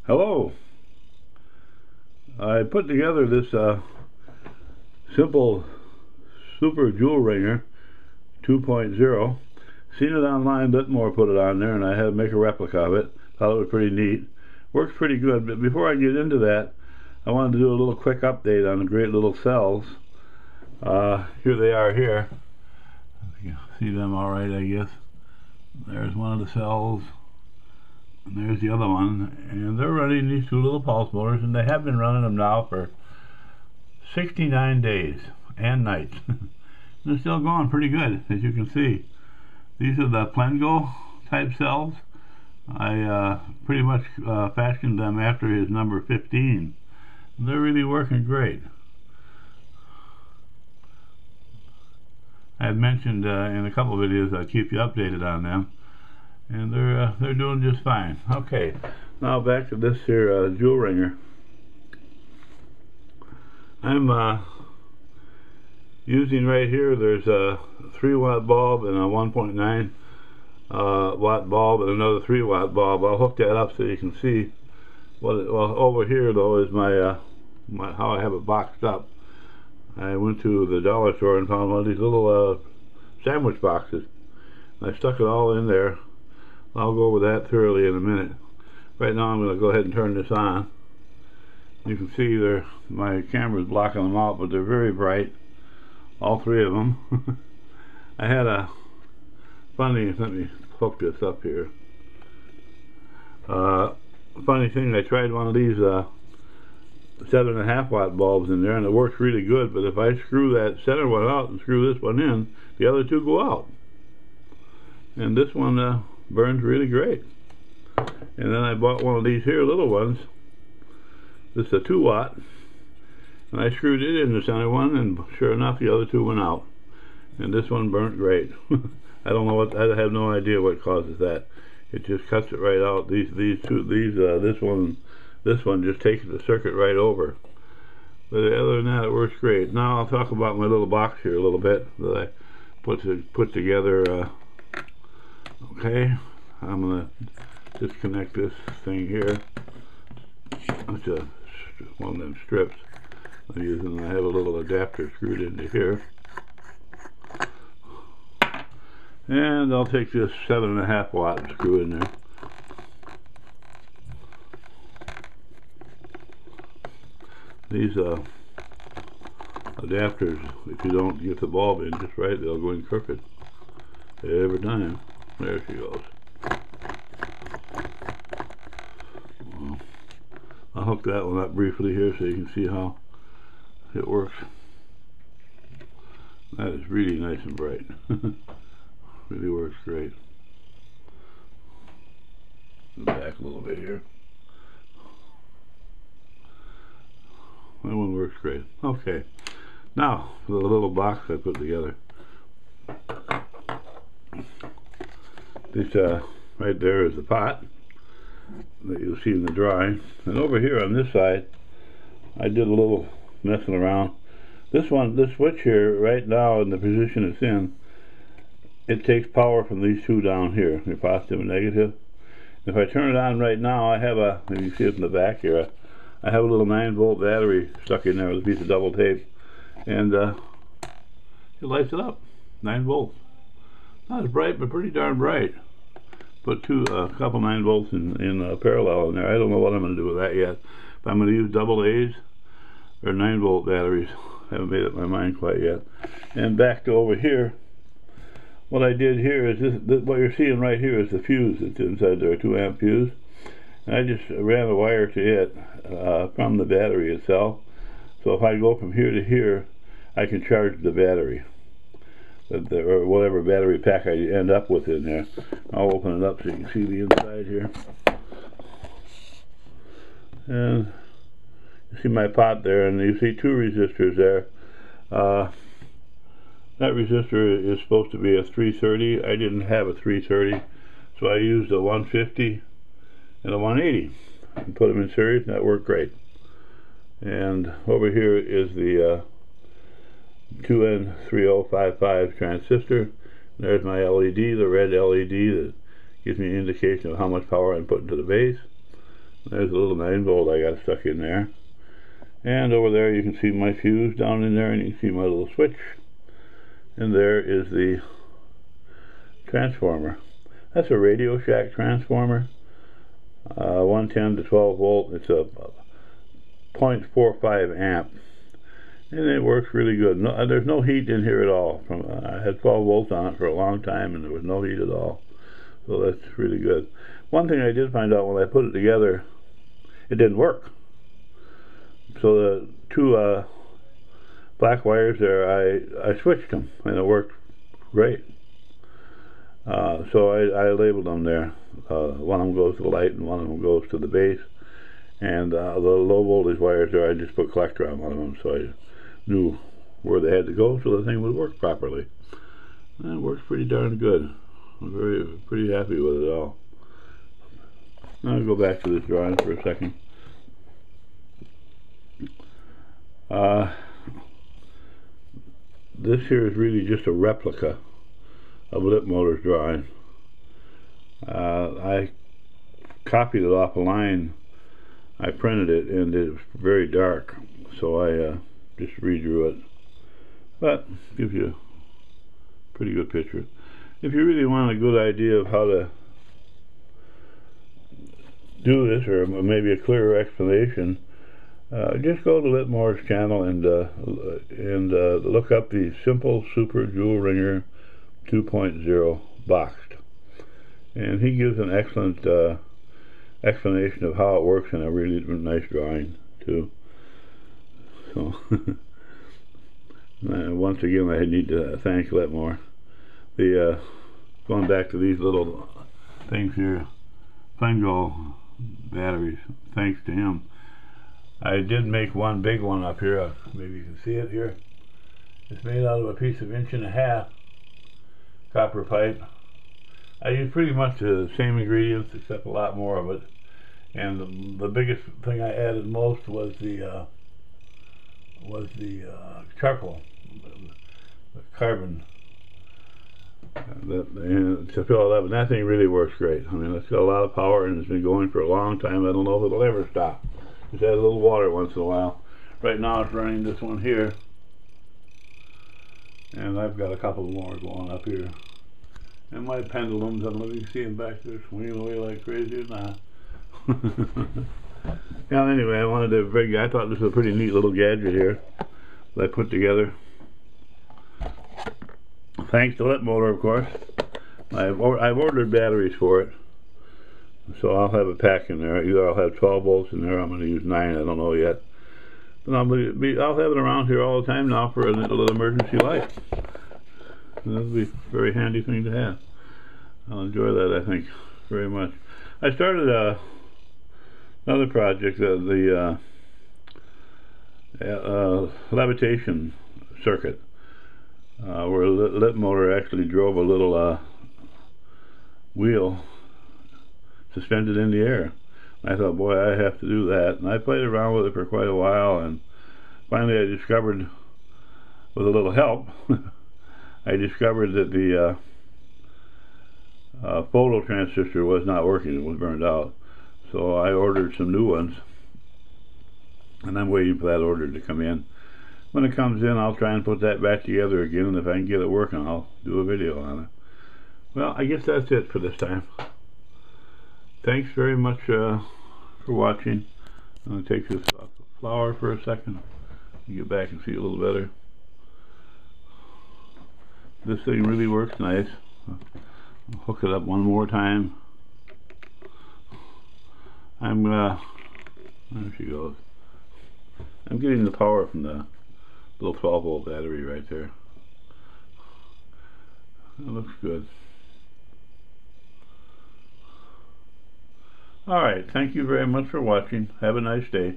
Hello. I put together this simple super Joule Ringer 2.0. Seen it online, Bitmore put it on there, and I had to make a replica of it. Thought it was pretty neat. Works pretty good, but before I get into that, I wanted to do a little quick update on the great little cells. Here they are here. You see them all right, I guess. There's one of the cells, and there's the other one, and they're running these two little pulse motors, and they have been running them now for 69 days and nights. They're still going pretty good, as you can see. These are the Plengo type cells. I pretty much fashioned them after his number 15. They're really working great. I had mentioned in a couple of videos I'll keep you updated on them, and they're doing just fine. Okay, now back to this here Joule Ringer. I'm using right here, there's a 3-watt bulb and a 1.9 watt bulb and another 3-watt bulb. I'll hook that up so you can see what it, well, over here though is my how I have it boxed up. I went to the dollar store and found one of these little sandwich boxes. I stuck it all in there. I'll go over that thoroughly in a minute. Right now I'm going to go ahead and turn this on. You can see my camera's blocking them out, but they're very bright, all three of them. I had a funny, let me hook this up here. Funny thing, I tried one of these 7.5 watt bulbs in there, and it works really good, but if I screw that center one out and screw this one in, the other two go out. And this one burns really great. And then I bought one of these here little ones. This is a 2 watt, and I screwed it in the center one, and sure enough the other two went out, and this one burnt great. I don't know what, I have no idea what causes that. It just cuts it right out. This one just takes the circuit right over. But other than that, it works great. Now I'll talk about my little box here a little bit that I put together. Okay, I'm gonna disconnect this thing here. It's one of them strips I'm using. I have a little adapter screwed into here, and I'll take this 7.5 watt and screw in there. These adapters, if you don't get the bulb in just right, they'll go in crooked every time. There she goes. I'll hook that one up briefly here so you can see how it works. That is really nice and bright. Really works great. Go back a little bit here. That one works great. Okay, now for the little box I put together. This right there is the pot that you'll see in the drawing, and over here on this side I did a little messing around. This switch here right now in the position it's in, it takes power from these two down here, your positive and negative. If I turn it on right now, I have a, maybe you see it in the back here, I have a little 9-volt battery stuck in there with a piece of double tape, and it lights it up. 9 volts. Not as bright, but pretty darn bright. Put a couple 9 volts in parallel in there. I don't know what I'm going to do with that yet, but I'm going to use double A's or 9-volt batteries. I haven't made up my mind quite yet. And back to over here, what I did here is this, what you're seeing right here is the fuse that's inside there, a 2-amp fuse. And I just ran a wire to it from the battery itself. So if I go from here to here, I can charge the battery, or whatever battery pack I end up with in there. I'll open it up so you can see the inside here. And you see my pot there, and you see 2 resistors there. That resistor is supposed to be a 330. I didn't have a 330, so I used a 150 and a 180 and put them in series, and that worked great. And over here is the 2N3055 transistor. There's my LED, the red LED that gives me an indication of how much power I'm putting to the base. There's a little 9-volt I got stuck in there. And over there you can see my fuse down in there, and you can see my little switch. And there is the transformer. That's a Radio Shack transformer. 110 to 12 volt. It's a 0.45 amp. And it works really good. No, there's no heat in here at all. I had 12 volts on it for a long time, and there was no heat at all. So that's really good. One thing I did find out when I put it together, it didn't work. So the two black wires there, I switched them, and it worked great. So I labeled them there. One of them goes to the light, and one of them goes to the base. And the low voltage wires there, I just put collector on one of them, so I knew where they had to go so the thing would work properly. And it works pretty darn good. I'm pretty happy with it all. Now I'll go back to this drawing for a second. This here is really just a replica of Lip Motor's drawing. I copied it off a line. I printed it, and it was very dark, so I just redrew it. But gives you a pretty good picture. If you really want a good idea of how to do this, or maybe a clearer explanation, just go to Lip Motor's channel and look up the Simple Super Joule Ringer 2.0 boxed, and he gives an excellent explanation of how it works in a really nice drawing too. So once again, I need to thank Lip Motor. Going back to these little things here, fungal batteries, thanks to him. I did make one big one up here. Maybe you can see it here. It's made out of a piece of 1.5-inch copper pipe. I used pretty much the same ingredients, except a lot more of it. And the biggest thing I added most was the charcoal, the carbon, to fill it up. And that thing really works great. I mean, it's got a lot of power, and it's been going for a long time. I don't know if it'll ever stop. Just add a little water once in a while. Right now it's running this one here, and I've got a couple more going up here. And my pendulums, I don't know if you can see them back there swinging away like crazy or not. Yeah, anyway, I thought this was a pretty neat little gadget here that I put together. Thanks to Lip Motor, of course. I've ordered batteries for it, so I'll have a pack in there. Either I'll have 12 volts in there, I'm going to use 9, I don't know yet. But I'll have it around here all the time now for a little emergency light. That'll be a very handy thing to have. I'll enjoy that, I think, very much. I started another project, the levitation circuit, where Lip Motor actually drove a little wheel suspended in the air. I thought, boy, I have to do that. And I played around with it for quite a while, and finally I discovered, with a little help, I discovered that the photo transistor was not working. It was burned out. So I ordered some new ones, and I'm waiting for that order to come in. When it comes in, I'll try and put that back together again, and if I can get it working, I'll do a video on it. Well, I guess that's it for this time. Thanks very much for watching. I'm going to take this off the flower for a second and get back and see a little better. This thing really works nice. I'll hook it up one more time. There she goes. I'm getting the power from the little 12-volt battery right there. It looks good. Alright, thank you very much for watching. Have a nice day.